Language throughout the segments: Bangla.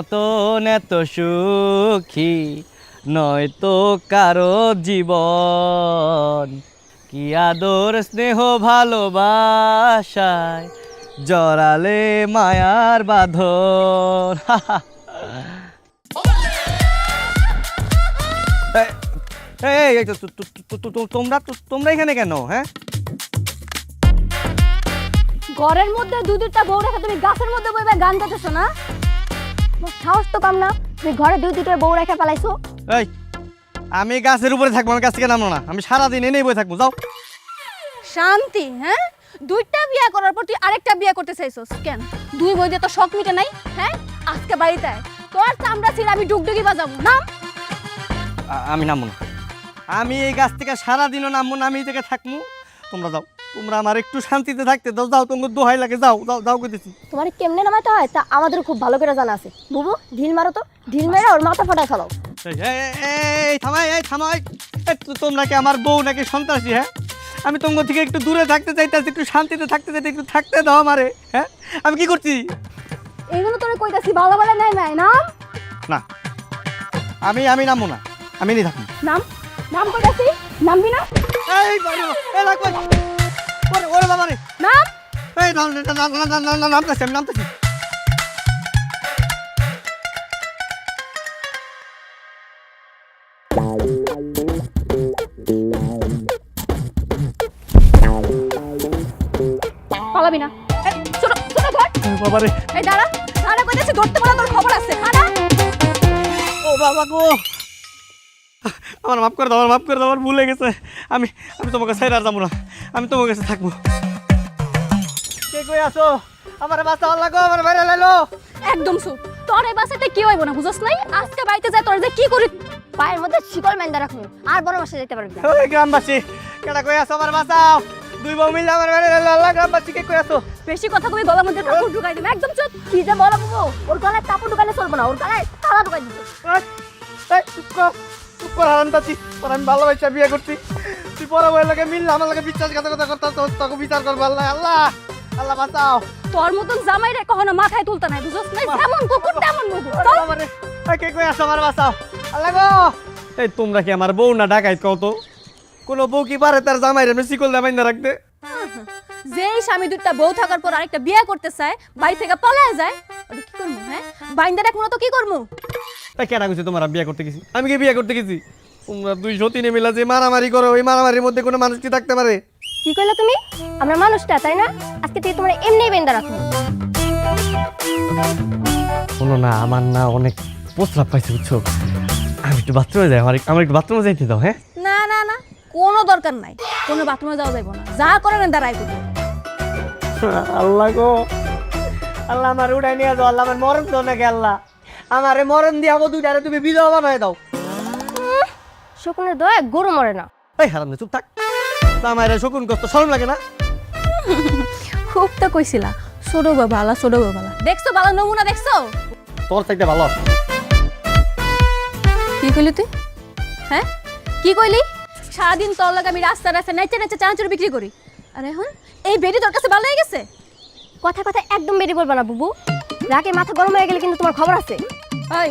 মতন এত সুখী নয়তো কারো জীবন। কি আদর স্নেহ ভালোবাসায় জড়ালে মায়ার বাঁধন। তোমরা এখানে কেন? হ্যাঁ, ঘরের মধ্যে দুটা বউ রেখে তুমি গাছের মধ্যে বইবে গান গাইতেছো না? তোমার সাহস তো কম না, তুমি ঘরে দুটা বউ রেখে পালাইছো। এই আমি গাছের উপরে থাকবো, আমার গাছ থেকে নামো না। আমি সারাদিন এনেই বই থাকবো। যাও। শান্তি, হ্যাঁ? দুইটা বিয়ে করার পর তুই আরেকটা বিয়ে করতে চাইছস কেন? দুই বই দিয়ে তো শখ মিটে নাই, হ্যাঁ? আজকে বাড়িতে আয়, তোর চামড়া ছিঁড়ে আমি ডুগডুগি বাজাবো না। আমি নামবো না। আমি এই গাছ থেকে সারাদিনও নামবো না, আমি এই থেকে থাকবো। তোমরা যাও, তোমরা আমার একটু শান্তিতে থাকতে দাও। যাও, তোমার দোহাই লাগে। যাও যাও যাও করতেছি। তোমার কেমনে নামাইতে হয় তা আমাদের খুব ভালো করে জানা আছে। বুবু ঢিল মারো তো, ঢিল মেরে ওর মাথা ফাটায় ফেলাও। এই থামাই, এই থামাই। তোমরা কি আমার বউ নাকি সন্ত্রাসী? হ্যাঁ, আমি তোমার থেকে একটু দূরে থাকতে চাইতেছি, একটু শান্তিতে থাকতে চাইতে, একটু থাকতে দাও আমারে। হ্যাঁ, আমি কি করছি? এইগুলো তোরে কইতাছি ভালো ভালো নাই নাই নাম না, আমি নামবো না, আমি নিয়ে থাকবো। নাম নাম কইতাছি, নামবি না? এই বাবা, এই লাগবে। ওরে বাবা রে। নাম। এই নামতেছি, আমি নামতেছি। পালাবি না। এই ছোট ছোট ঘর। বাবা রে। এই দাঁড়া দাঁড়া কইতাছি, ধরতে পারলে তোর খবর আছে। খানা। ও বাবা গো, আমার মাফ করে দাও, আমার মাফ করে দাও, আমার ভুল হয়ে গেছে। আমি তোমার কাছে আর যাবো না, আমি তোমার কাছে থাকবো। কে কই আছো? আমার বাঁচাও লাগো, আমার বাইরে লাইলো। একদম চুপ। তোর এই বাসাতে কি হইব না বুঝছ নাই? আজকে বাড়িতে যায় তোর যে কি করি পায়ের মধ্যে শিকল মেন্দা রাখুন আর বড় বাসা যেতে পারবি না। ওই গ্রামবাসী, কেডা কই আছো? আমার বাঁচাও। দুই বউ মিলে আমার বাইরে লাইলো। আল্লাহ, গ্রামবাসী কে কই আছো? বেশি কথা কই গলার মধ্যে কাপড় ঢুকাই দিবে। একদম চুপ। কি যে বলো বাবু, ওর গলায় কাপড় ঢুকালে চলবে না, ওর গলায় তালা ঢুকাই দিবে। এই চুপ কর হারামজাদি। তোর আমি ভালোবাসা বিয়ে করছি, তুই পরে বউয়ের লগে মিললে আমার লগে বিশ্বাসঘাতকতা করতাস, তোকে বিচার করবো। আল্লাহ আল্লাহ আল্লাহ বাঁচাও। তোর মতন জামাই রে কখনো মাথায় তুলতে নাই বুঝছ নাই? যেমন কুকুর তেমন মুগুর। কে কই আছো? আমার বাঁচাও। আল্লাহ গো। এই তোমরা কি আমার বউ না ডাকাইত? কও তো, কোনো বউ কি পারে তার জামাই রে শিকল দিয়ে বাইন্ধা রাখতে? যেই স্বামী দুটা বউ থাকার পর আরেকটা বিয়ে করতে চায়, বাড়ি থেকে পালায় যায়, ওটা কি করবো? হ্যাঁ, বাইন্দা রাখবো না তো কি করবো? কেনা কইছে তোমার বিয়ে করতে গেছি? আমি কি বিয়ে করতে গেছি? তোমরা দুই সতীনে মিলা যে মারামারি করো, ওই মারামারির মধ্যে কোনো মানুষ কি থাকতে পারে? কি কইলা তুমি? আমরা মানুষটা, তাই না? আজকে থেকে তোমরা এমনি বেন্দা রাখো। শোনো না, আমার না অনেক প্রস্রাব পাইছে বুঝছো। আমি একটু বাথরুমে যাই, আমার একটু বাথরুমে যাইতে দাও। হ্যাঁ, না না না, কোনো দরকার নাই, কোনো বাথরুমে যাওয়া যাইব না। যা করেন দাঁড়াই করবো। আল্লাহ গো, আল্লাহ আমার উড়াই নিয়ে যাও। আল্লাহ আমার মরণ দাও নাকি? আল্লাহ আমারে মরণ দিয়াবো, দুইটারে তুমি বিধবা বানায় দাও। শকুনের দয়া গরু মরে না। এই হারাম, চুপ থাক। আমার শকুন করতে শরম লাগে না? খুব তো কইছিলা ছোট বাবালা, ছোট বাবালা। দেখছো বালা নমুনা দেখছো? তোর চাইতে ভালো। কি কইলি তুই? হ্যাঁ, কি কইলি? সারাদিন তোর লাগে আমি রাস্তা রাস্তা নেচে নেচে চানাচুর বিক্রি করি, আর এখন এই বেডি তোর কাছে ভালো হয়ে গেছে? কথা কথা একদম বেডি বলবা না বুবু, রাগে মাথা গরম হয়ে গেলে কিন্তু তোমার খবর আছে। ওই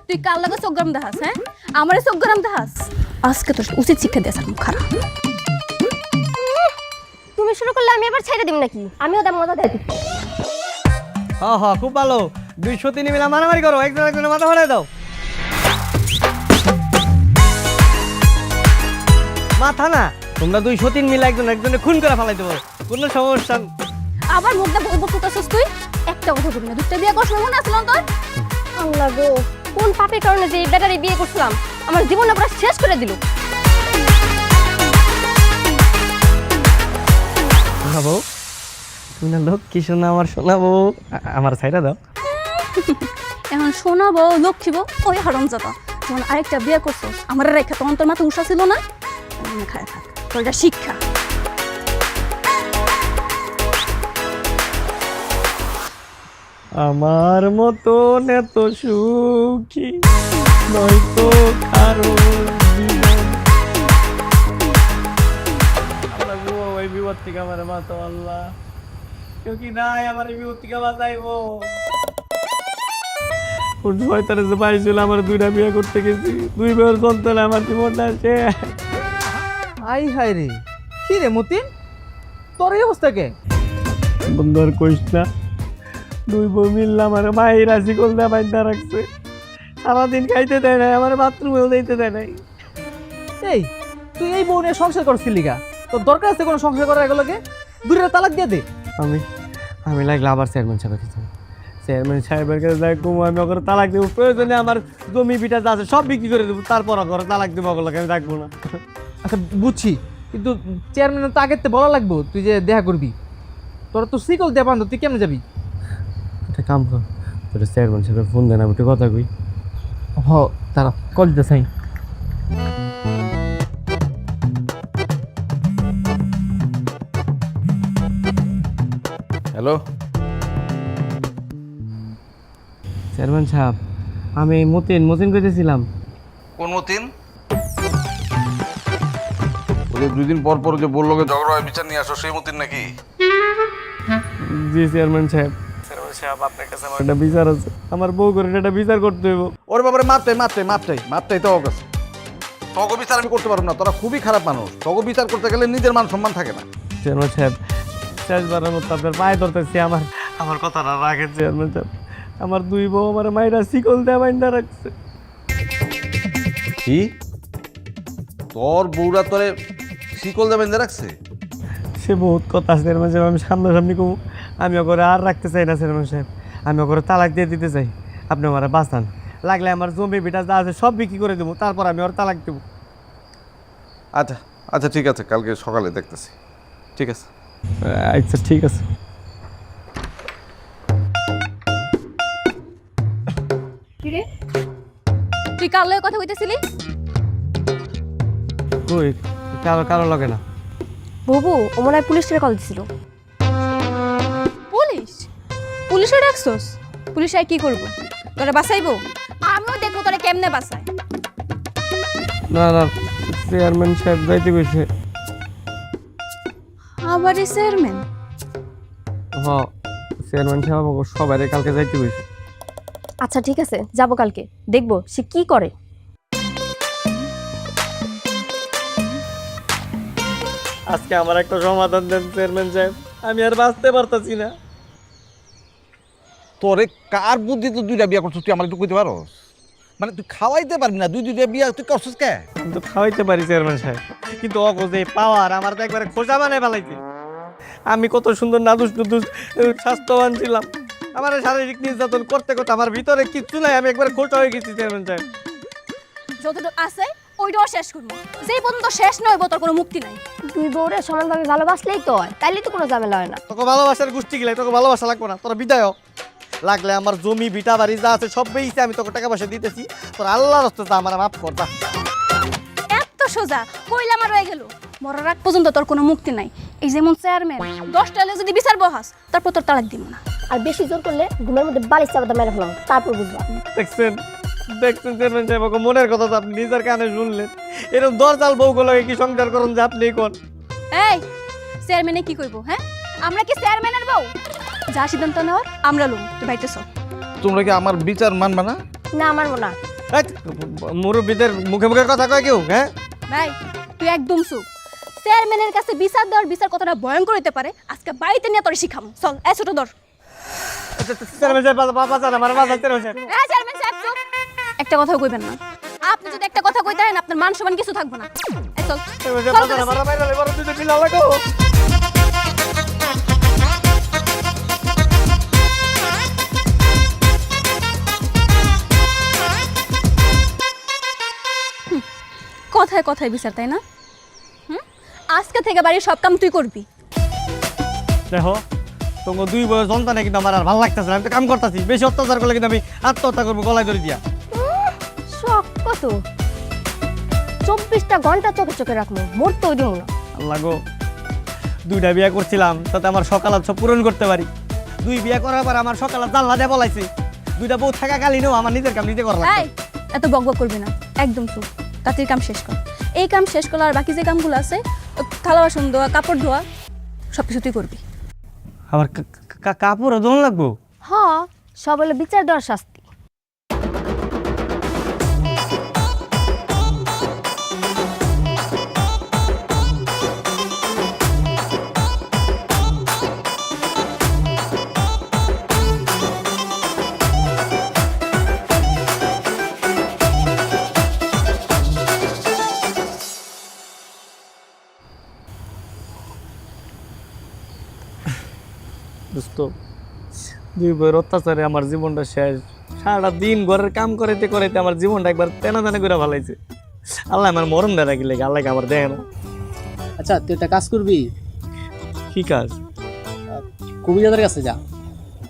তুই কার লাগে চোখ গরম দেখাস? হ্যাঁ, আমারে চোখ গরম দেখাস? আজকে তোর উচিত শিক্ষা দিয়েছ। খারাপ তুমি শুরু করলে আমি এবার ছেড়ে দিব নাকি? আমিও দাম মজা দেয়। হ্যাঁ হ্যাঁ, খুব ভালো। দুই সতীনে মিলা মারামারি করো, একজন একজনের মাথা ফাটাই দাও। মাথা না, তোমরা দুই সতীন মিলে একজন একজনের খুন করে ফেলাই দেবো, কোনো সমস্যা। আবার মুখটা বলবো করতেছিস তুই? একটা কথা বলবি না। দুটো বিয়ে করছিলাম মনে আসলাম তোর? আল্লাহ গো, কোন পাপের কারণে যে বেটারে বিয়ে করছিলাম, আমার জীবনটা পুরো শেষ করে দিল। শোনাবো, তুমি না লোক কি শোনা আমার শোনাবো, আমার ছাইরা দাও। এখন শোনাবো লক্ষ্মীবো ওই হারামজাদা, যখন আরেকটা বিয়ে করছো আমার রেখা, তখন তোর মাথা উষা ছিল না? খায় থাক, তোর এটা শিক্ষা। আমার মতন এত সুখী নয়তো কারো জীবন। আল্লাহ গো, ওই বিপদ থেকে আমার বাঁচাও। আল্লাহ, কেউ কি নাই আমার এই বিপদ থেকে বাঁচাইবো? ওর শয়তানে যে পাইছিল আমার দুইটা বিয়ে করতে গেছি, দুই বিয়ের যন্ত্রণা আমার জীবনটা শেষ। আই হায় রে, কি রে মতিন, তোর এই অবস্থা কে? বন্ধুর কইস না, দুই বউ মিললাম আমার মায়ের রাশি কলদা বাইন্দা রাখছে, সারাদিন খাইতে দেয় নাই, আমার বাথরুমেও দিতে দেয় নাই। এই তুই এই বউ নিয়ে সংসার করছিলি গা, তোর দরকার আছে কোনো সংসার করার এগুলোকে? দূরে তালাক দিয়ে দে। আমি লাগলে আবার চেয়ারম্যান সাহেবের কাছে যাবো। চেয়ারম্যান সাহেবের কাছে যাই কমু, আমি ওকে তালাক দেবো, প্রয়োজনে আমার জমি বিটা যা আছে সব বিক্রি করে দেবো, তারপর ওকে তালাক দেবো, ওগুলোকে আমি রাখবো না। আচ্ছা বুঝছি, কিন্তু চেয়ারম্যানের তো আগের থেকে বলা লাগবো তুই যে দেখা করবি। তোরা তো সিকল দিয়ে বান্ধব, তুই কেমনে যাবি? একটা কাম কর, তোর চেয়ারম্যান সাহেবের ফোন দেন, আমি একটু কথা কই। হ তারা কল দিতে চাই। হ্যালো, চেয়ারম্যান সাহেব, আমি মতিন কইতেছিলাম। কোন মতিন? ওই যে 2 দিন পর পর যে বললো যে ঝগড়া হয় বিচার নিয়ে আসো, সেই মতিন নাকি? জি চেয়ারম্যান সাহেব। চেয়ারম্যান সাহেব, আপনার কাছে আমার একটা বিচার আছে, আমার বউ করে একটা বিচার করতে হইব। ওরে বাবারে, মাপটাই তো ওর কাছে। তগো বিচার আমি করতে পারবো না, তোরা খুবই খারাপ মানুষ। তগো বিচার করতে গেলে নিজের মান সম্মান থাকে না। চেয়ারম্যান সাহেব, শেষবারের মতো আপনার পায়ে ধরতেছি, আমার কথাটা রাখেন চেয়ারম্যান সাহেব। আমার দুই বউ আমার মায়েরা শিকল দেয়া বাইন্দা রাখছে। কি? তোর বউরা তোরে শিকল দিয়ে বেঁধে রাখছে? সে বহুত কথা চেয়ারম্যান সাহেব, আমি সামনাসামনি কমু, আমি ওকে আর রাখতে চাই না চেয়ারম্যান সাহেব, আমি ওকে তালাক দিয়ে দিতে চাই। আপনি আমার বাঁচান, লাগলে আমার জমি বিটা যা আছে সব বিক্রি করে দেবো, তারপর আমি ওর তালাক দেবো। আচ্ছা আচ্ছা, ঠিক আছে, কালকে সকালে দেখতেছি। ঠিক আছে। আচ্ছা ঠিক আছে। কিরে, তুই কার লগে কথা কইতেছিলি? কই, কারো লাগে না। বুবু, ও মনে হয় পুলিশের কল দিছিল। পুলিশে ডাকছস? পুলিশ আর কি করবো, তোরা বাঁচাইবো? আমিও দেখবো তোরা কেমনে বাঁচায়। না না, চেয়ারম্যান সাহেব যাইতে কইছে। আবার এই চেয়ারম্যান? হ্যাঁ, চেয়ারম্যান সাহেব আমাকে সবাই কালকে যাইতে কইছে। আচ্ছা ঠিক আছে, যাবো কালকে, দেখবো সে কি করে। আজকে আমার একটা সমাধান দেন চেয়ারম্যান সাহেব, আমি আর বাঁচতে পারতাছি না। তোরে কার বুদ্ধি তো 2টা বিয়া করছিস, তুই আমার একটু কইতে পারোস? মানে তুই খাওয়াইতে পারবি না, 2টা বিয়া তুই করছিস কে? আমি তো খাওয়াইতে পারি চেয়ারম্যান সাহেব, কিন্তু অগো যে পাওয়ার, আমার তো একবারে খোঁজা বানায় ফেলাইছে। আমি কত সুন্দর নাদুস নুদুস স্বাস্থ্যবান ছিলাম, আমার শারীরিক নির্যাতন করতে করতে আমার ভিতরে কিচ্ছু নাই, আমি একবারে খোঁজা হয়ে গেছি চেয়ারম্যান সাহেব। যতটুকু আছে ওইটাও শেষ করবো, যেই পর্যন্ত শেষ নয় তোর কোনো মুক্তি নাই। দুই বউরে সমানভাবে ভালোবাসলেই তো হয়, তাইলে তো কোনো ঝামেলা হয় না। তোকে ভালোবাসার গোষ্ঠী গেলে তোকে ভালোবাসা লাগবে না, তোরা বিদায় হ। লাগলে আমার জমি ভিটা বাড়ি যা আছে সব বেইছে, আমি তোকে টাকা পয়সা দিতেছি, তোর আল্লাহর রাস্তাতে আমার মাফ কর। যা। এত সোজা কইলা আমার হয়ে গেল, মরার আগ পর্যন্ত তোর কোনো মুক্তি নাই। এই যেমন চেয়ারম্যান 10টা হলে যদি বিচার বহাস, তারপর তোর তালাক দিব না। আর বেশি জোর করলে ঘুমের মধ্যে বালিশ চাপাতে মেরে ফেলাম, তারপর বুঝবা। দেখছেন চেয়ারম্যান সাহেব, ওকে মনের কথা তো আপনি নিজের কানে শুনলেন। এরকম দরজাল বউগুলোকে কি সংসার করুন যে আপনি কোন? এই চেয়ারম্যানে কি কইবো? হ্যাঁ, আমরা কি চেয়ারম্যানের বউ? যা সিদ্ধান্ত নেওয়ার আমরা লুম, তুই বাইতে সব। তোমরা কি আমার বিচার মানবে না? না মানবো না। মুরব্বীদের মুখে মুখে কথা কয় কেউ? হ্যাঁ ভাই, তুই একদম চুপ। চেয়ারম্যানের কাছে বিচার দেওয়ার বিচার কতটা ভয়ঙ্কর হইতে পারে আজকে বাড়িতে নিয়ে তোর শিখাম। চল, এ ছোট ধর। চেয়ারম্যান সাহেব, বাবা জান আমার বাবা চেয়ারম্যান সাহেব। এই চেয়ারম্যান সাহেব চুপ। একটা কথাও কইবেন না। আপনি যদি একটা কথা কইতে হয়, আপনার মান সম্মান কিছু থাকবে না। এই চল। চেয়ারম্যান সাহেব, চল, বাবা চল, আমার বাইরে বড় দুটো পিলা লাগো। কথায় কথায় বিচার, তাই না? আজকে থেকে বাড়ির সব কাম তুই করবি। দেখো, তোমার দুই বয়স সন্তানে কিন্তু আমার আর ভালো লাগতেছে না, আমি তো কাম করতেছি, বেশি অত্যাচার করলে কিন্তু আমি আত্মহত্যা করবো গলায় ধরে দিয়া। শখ কত, 24টা ঘন্টা চোখে চোখে রাখবো, মরতেও দিব না। আল্লাহ গো, 2টা বিয়া করছিলাম তাতে আমার সকালাত সব পূরণ করতে পারি। 2 বিয়া করার পর আমার সকালাত জানলা দিয়ে বলাইছে, 2টা বউ থাকাকালীনও আমার নিজের কাম নিজে করা এই লাগে। এত বকবক করবি না, একদম চুপ। তাড়াতাড়ি কাম শেষ কর। এই কাম শেষ করলে আর বাকি যে কামগুলো আছে, থালা বাসন ধোয়া, কাপড় ধোয়া, সব কিছু তুই করবি। আবার কাপড়ও দোন লাগবো? হ, সব হলো বিচার দেওয়ার শাস্তি। দোস্ত, দুই বইয়ের অত্যাচারে আমার জীবনটা শেষ। সারাটা দিন ঘরের কাম করাইতে করাইতে আমার জীবনটা একবার তেনা তেনা করে ভালাইছে। আল্লাহ আমার মরণ দেয় রাখি লেগে, আল্লাহকে আমার দেয় না। আচ্ছা তুই একটা কাজ করবি, কি কাজ? কবিরাজের কাছে যা।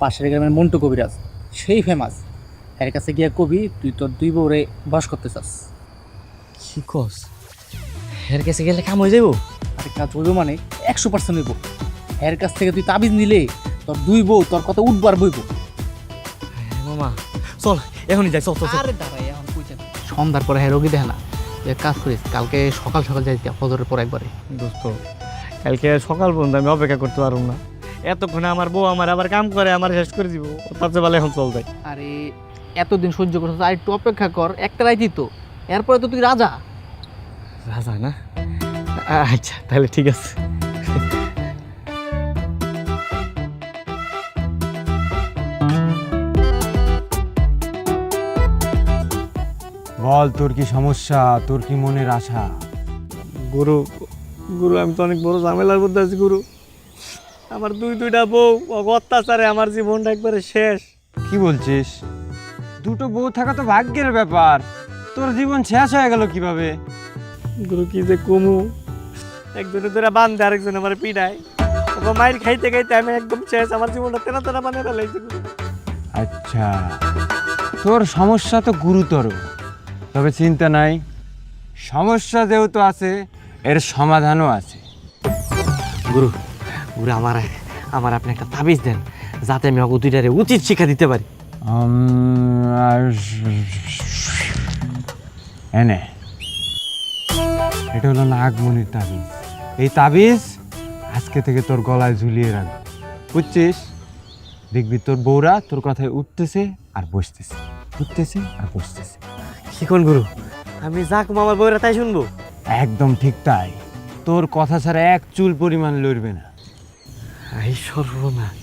পাশের গ্রামের মন্টু কবিরাজ, সেই ফেমাস। এর কাছে গিয়ে কবি তুই তোর দুই বউরে বাস করতে চাস। কি কস? এর কাছে গেলে কাম হয়ে যাবো? আর কাজ হইব মানে 100% হইব। এর কাছ থেকে তুই তাবিজ নিলে তোর দুই বউ তোর কথা উঠবার বইব। মামা চল, এখনই যাই, চল চল চল। আরে দাঁড়াই, এখন কই যাবি? সন্ধ্যার পরে হ্যাঁ রোগী দেখে না, তুই এক কাজ করিস, কালকে সকাল সকাল যাই ফজরের পর একবারে। দোস্ত, কালকে সকাল পর্যন্ত আমি অপেক্ষা করতে পারবো না। এতক্ষণে আমার বউ আমার আবার কাম করে আমার শেষ করে দিব। তার চেয়ে ভালো এখন চল যাই। আরে এতদিন সহ্য করছিস, আর একটু অপেক্ষা কর, একটা রাইতই তো, এরপরে তো তুই রাজা। রাজা না? আচ্ছা তাহলে ঠিক আছে। বল তোর কি সমস্যা, তোর কি মনের আশা? গুরু, গুরু আমি তো অনেক বড় ঝামেলার মধ্যে আছি গুরু। আমার দুইটা বউ অত্যাচারে আমার জীবনটা একবারে শেষ। কি বলছিস? দুটো বউ থাকা তো ভাগ্যের ব্যাপার, তোর জীবন শেষ হয়ে গেল কিভাবে? গুরু কি যে কমু, একজনে ধরে বান্ধে আরেকজন আমার পিড়ায়। মায়ের খাইতে খাইতে আমি একদম শেষ, আমার জীবনটা তেনা তেনা বানিয়ে ফেলাইছে গুরু। আচ্ছা, তোর সমস্যা তো গুরুতর, তবে চিন্তা নাই, সমস্যা যেহেতু আছে এর সমাধানও আছে। গুরু, গুরু আমার আপনি একটা তাবিজ দেন, যাতে আমি ওকে দুইটারে উচিত শিক্ষা দিতে পারি। এনে এটা হলো নাগমণির তাবিজ। এই তাবিজ আজকে থেকে তোর গলায় ঝুলিয়ে রাখবি, বুঝছিস? দেখবি তোর বউরা তোর কথায় উঠতেছে আর বসতেছে, উঠতেছে আর বসতেছে। কি কোন গুরু, আমি যা কম আমার বউরা তাই শুনবো? একদম ঠিক তাই, তোর কথা ছাড়া এক চুল পরিমাণ লড়বে না। এই সর্বনাশ,